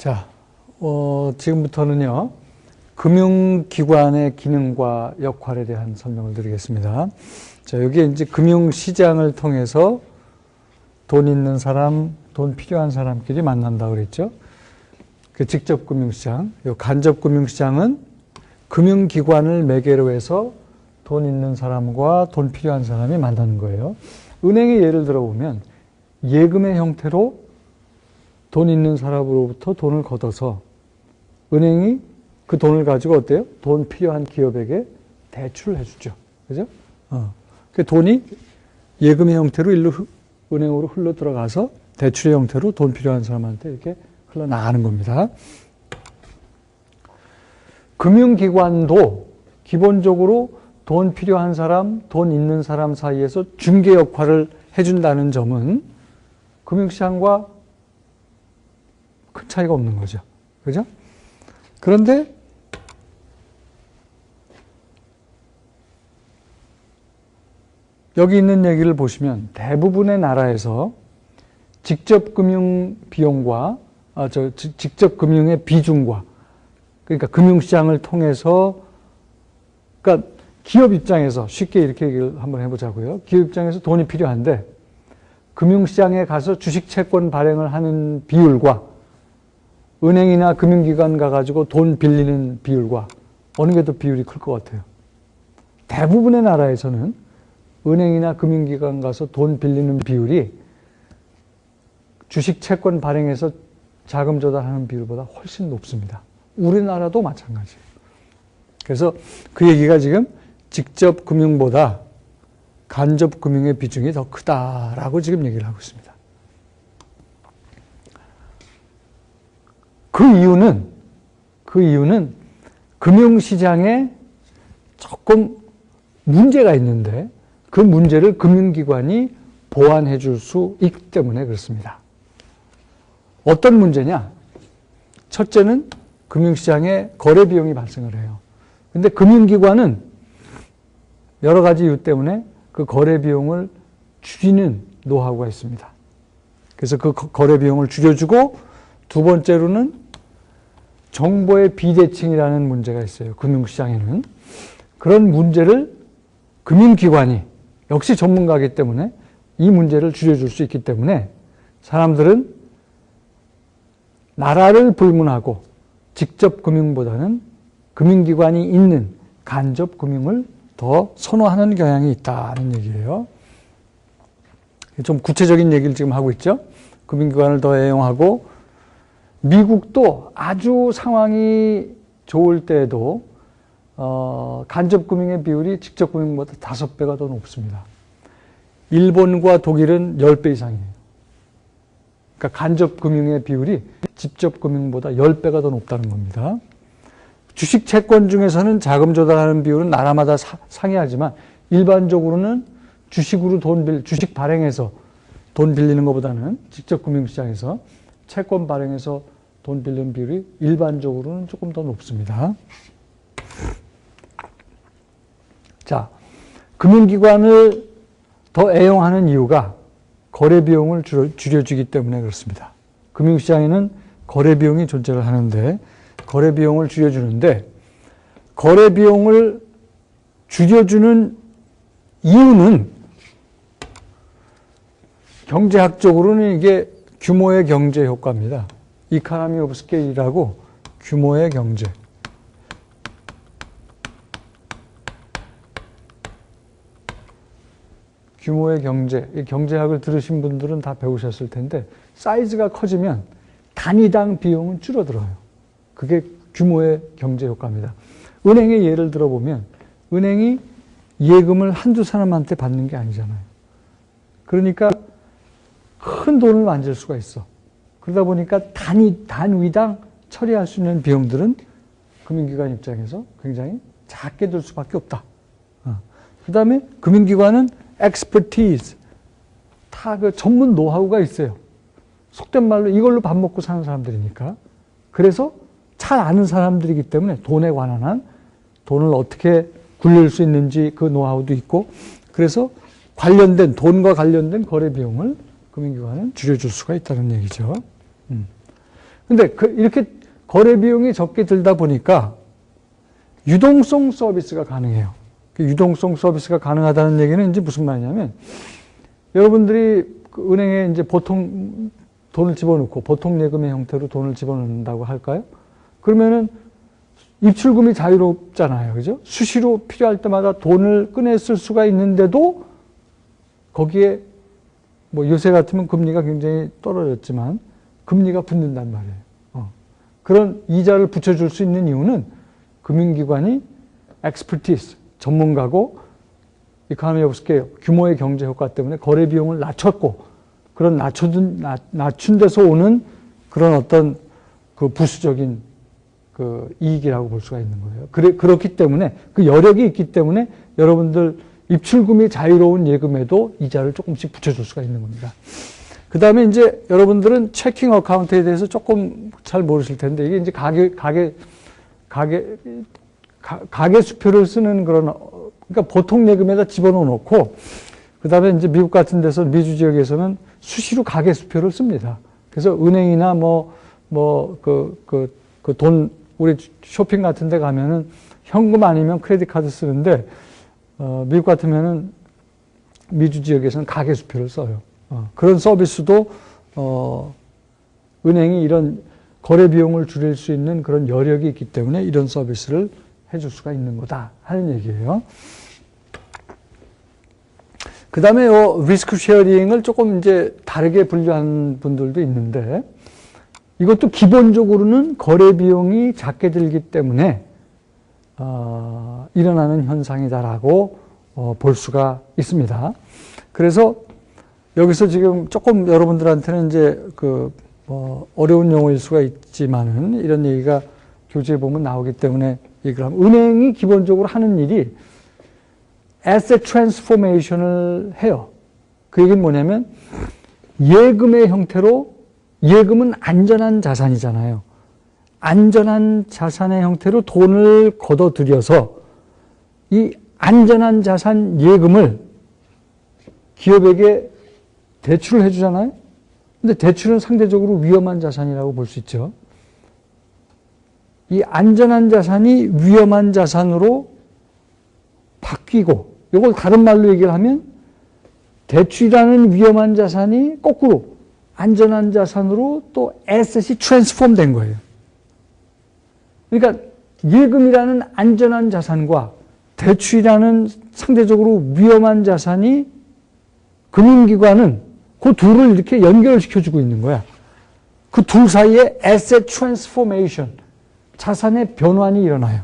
자, 지금부터는요, 금융기관의 기능과 역할에 대한 설명을 드리겠습니다. 자, 여기에 이제 금융시장을 통해서 돈 있는 사람, 돈 필요한 사람끼리 만난다고 그랬죠. 그 직접 금융시장, 요 간접 금융시장은 금융기관을 매개로 해서 돈 있는 사람과 돈 필요한 사람이 만나는 거예요. 은행의 예를 들어보면 예금의 형태로 돈 있는 사람으로부터 돈을 걷어서 은행이 그 돈을 가지고 어때요? 돈 필요한 기업에게 대출을 해주죠. 그죠? 그 돈이 예금의 형태로 은행으로 흘러 들어가서 대출의 형태로 돈 필요한 사람한테 이렇게 흘러나가는 겁니다. 금융기관도 기본적으로 돈 필요한 사람, 돈 있는 사람 사이에서 중개 역할을 해준다는 점은 금융시장과 큰 차이가 없는 거죠. 그죠? 그런데 여기 있는 얘기를 보시면 대부분의 나라에서 직접 금융 비용과 직접 금융의 비중과 그러니까 금융시장을 통해서 그러니까 기업 입장에서 쉽게 이렇게 얘기를 한번 해보자고요. 기업 입장에서 돈이 필요한데 금융시장에 가서 주식 채권 발행을 하는 비율과 은행이나 금융기관 가가지고 돈 빌리는 비율과 어느 게 더 비율이 클 것 같아요? 대부분의 나라에서는 은행이나 금융기관 가서 돈 빌리는 비율이 주식 채권 발행해서 자금 조달하는 비율보다 훨씬 높습니다. 우리나라도 마찬가지예요. 그래서 그 얘기가 지금 직접 금융보다 간접 금융의 비중이 더 크다라고 지금 얘기를 하고 있습니다. 그 이유는 금융시장에 조금 문제가 있는데 그 문제를 금융기관이 보완해 줄 수 있기 때문에 그렇습니다. 어떤 문제냐? 첫째는 금융시장에 거래 비용이 발생을 해요. 근데 금융기관은 여러 가지 이유 때문에 그 거래 비용을 줄이는 노하우가 있습니다. 그래서 그 거래 비용을 줄여주고 두 번째로는 정보의 비대칭이라는 문제가 있어요. 금융시장에는. 그런 문제를 금융기관이 역시 전문가이기 때문에 이 문제를 줄여줄 수 있기 때문에 사람들은 나라를 불문하고 직접 금융보다는 금융기관이 있는 간접 금융을 더 선호하는 경향이 있다는 얘기예요. 좀 구체적인 얘기를 지금 하고 있죠. 금융기관을 더 애용하고 미국도 아주 상황이 좋을 때에도 간접 금융의 비율이 직접 금융보다 5배가 더 높습니다. 일본과 독일은 10배 이상이에요. 그러니까 간접 금융의 비율이 직접 금융보다 10배가 더 높다는 겁니다. 주식 채권 중에서는 자금 조달하는 비율은 나라마다 상이하지만 일반적으로는 주식 발행해서 돈 빌리는 것보다는 직접 금융시장에서 채권 발행해서 돈 빌리는 비율이 일반적으로는 조금 더 높습니다. 자, 금융기관을 더 애용하는 이유가 거래 비용을 줄여주기 때문에 그렇습니다. 금융시장에는 거래 비용이 존재를 하는데 거래 비용을 줄여주는데 거래 비용을 줄여주는 이유는 경제학적으로는 이게 규모의 경제 효과입니다. 이코노미 오브 스케일이라고 규모의 경제. 규모의 경제. 이 경제학을 들으신 분들은 다 배우셨을 텐데 사이즈가 커지면 단위당 비용은 줄어들어요. 그게 규모의 경제 효과입니다. 은행의 예를 들어보면 은행이 예금을 한두 사람한테 받는 게 아니잖아요. 그러니까 큰 돈을 만질 수가 있어. 그러다 보니까 단위당 처리할 수 있는 비용들은 금융기관 입장에서 굉장히 작게 들 수밖에 없다. 그 다음에 금융기관은 expertise, 다 그 전문 노하우가 있어요. 속된 말로 이걸로 밥 먹고 사는 사람들이니까. 그래서 잘 아는 사람들이기 때문에 돈에 관한 한 돈을 어떻게 굴릴 수 있는지 그 노하우도 있고 그래서 돈과 관련된 거래 비용을 금융기관은 줄여줄 수가 있다는 얘기죠. 근데 이렇게 거래 비용이 적게 들다 보니까 유동성 서비스가 가능해요. 그 유동성 서비스가 가능하다는 얘기는 이제 무슨 말이냐면, 여러분들이 그 은행에 이제 보통 돈을 집어넣고 보통 예금의 형태로 돈을 집어넣는다고 할까요? 그러면은 입출금이 자유롭잖아요. 그죠? 수시로 필요할 때마다 돈을 꺼내 쓸 수가 있는데도 거기에 뭐 요새 같으면 금리가 굉장히 떨어졌지만 금리가 붙는단 말이에요. 그런 이자를 붙여줄 수 있는 이유는 금융기관이 expertise, 전문가고 economy of scale, 규모의 경제 효과 때문에 거래 비용을 낮췄고 그런 낮춘 데서 오는 그런 어떤 그 부수적인 그 이익이라고 볼 수가 있는 거예요. 그렇기 때문에 그 여력이 있기 때문에 여러분들 입출금이 자유로운 예금에도 이자를 조금씩 붙여줄 수가 있는 겁니다. 그 다음에 이제 여러분들은 체킹 어카운트에 대해서 조금 잘 모르실 텐데 이게 이제 가계 수표를 쓰는 그런, 그러니까 보통 예금에다 집어넣어 놓고 그 다음에 이제 미국 같은 데서 미주 지역에서는 수시로 가계 수표를 씁니다. 그래서 은행이나 돈, 우리 쇼핑 같은 데 가면은 현금 아니면 크레딧 카드 쓰는데, 미국 같으면은 미주 지역에서는 가계 수표를 써요. 그런 서비스도, 은행이 이런 거래 비용을 줄일 수 있는 그런 여력이 있기 때문에 이런 서비스를 해줄 수가 있는 거다 하는 얘기예요. 그 다음에 리스크 쉐어링을 조금 이제 다르게 분류한 분들도 있는데, 이것도 기본적으로는 거래 비용이 작게 들기 때문에 일어나는 현상이다라고 볼 수가 있습니다. 그래서 여기서 지금 조금 여러분들한테는 이제 어려운 용어일 수가 있지만은 이런 얘기가 교재에 보면 나오기 때문에 얘기를 하면, 은행이 기본적으로 하는 일이 asset transformation을 해요. 그 얘기는 뭐냐면 예금의 형태로, 예금은 안전한 자산이잖아요. 안전한 자산의 형태로 돈을 걷어들여서 이 안전한 자산 예금을 기업에게 대출을 해주잖아요. 근데 대출은 상대적으로 위험한 자산이라고 볼 수 있죠. 이 안전한 자산이 위험한 자산으로 바뀌고, 이걸 다른 말로 얘기를 하면 대출이라는 위험한 자산이 거꾸로 안전한 자산으로 또 에셋이 트랜스폼 된 거예요. 그러니까 예금이라는 안전한 자산과 대출이라는 상대적으로 위험한 자산이 금융기관은 그 둘을 이렇게 연결시켜주고 있는 거야. 그 둘 사이에 에셋 트랜스포메이션, 자산의 변환이 일어나요.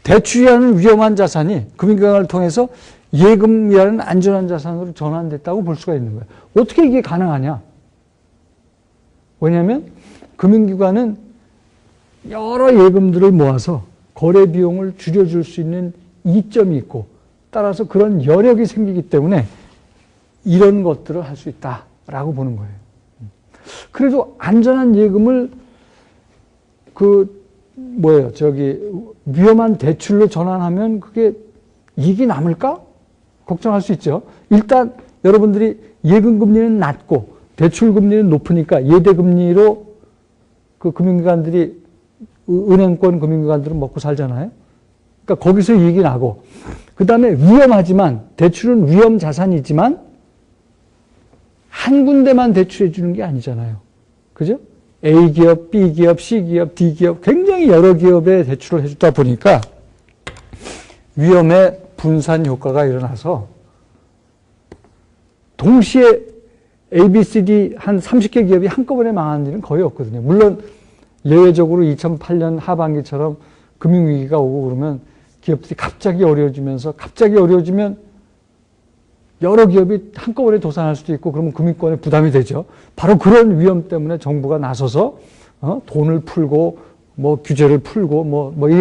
대출이라는 위험한 자산이 금융기관을 통해서 예금이라는 안전한 자산으로 전환됐다고 볼 수가 있는 거예요. 어떻게 이게 가능하냐? 왜냐하면 금융기관은 여러 예금들을 모아서 거래 비용을 줄여줄 수 있는 이점이 있고, 따라서 그런 여력이 생기기 때문에 이런 것들을 할 수 있다라고 보는 거예요. 그래도 안전한 예금을 위험한 대출로 전환하면 그게 이익이 남을까? 걱정할 수 있죠. 일단 여러분들이 예금 금리는 낮고 대출 금리는 높으니까 예대 금리로 그 금융기관들이, 은행권 금융기관들은 먹고 살잖아요. 그러니까 거기서 이익이 나고, 그 다음에 위험하지만, 대출은 위험 자산이지만 한 군데만 대출해 주는 게 아니잖아요. 그죠? A기업, B기업, C기업, D기업, 굉장히 여러 기업에 대출을 해주다 보니까 위험의 분산 효과가 일어나서 동시에 A, B, C, D 한 30개 기업이 한꺼번에 망하는 일은 거의 없거든요. 물론 예외적으로 2008년 하반기처럼 금융위기가 오고 그러면 기업들이 갑자기 어려워지면 여러 기업이 한꺼번에 도산할 수도 있고, 그러면 금융권에 부담이 되죠. 바로 그런 위험 때문에 정부가 나서서 돈을 풀고 규제를 풀고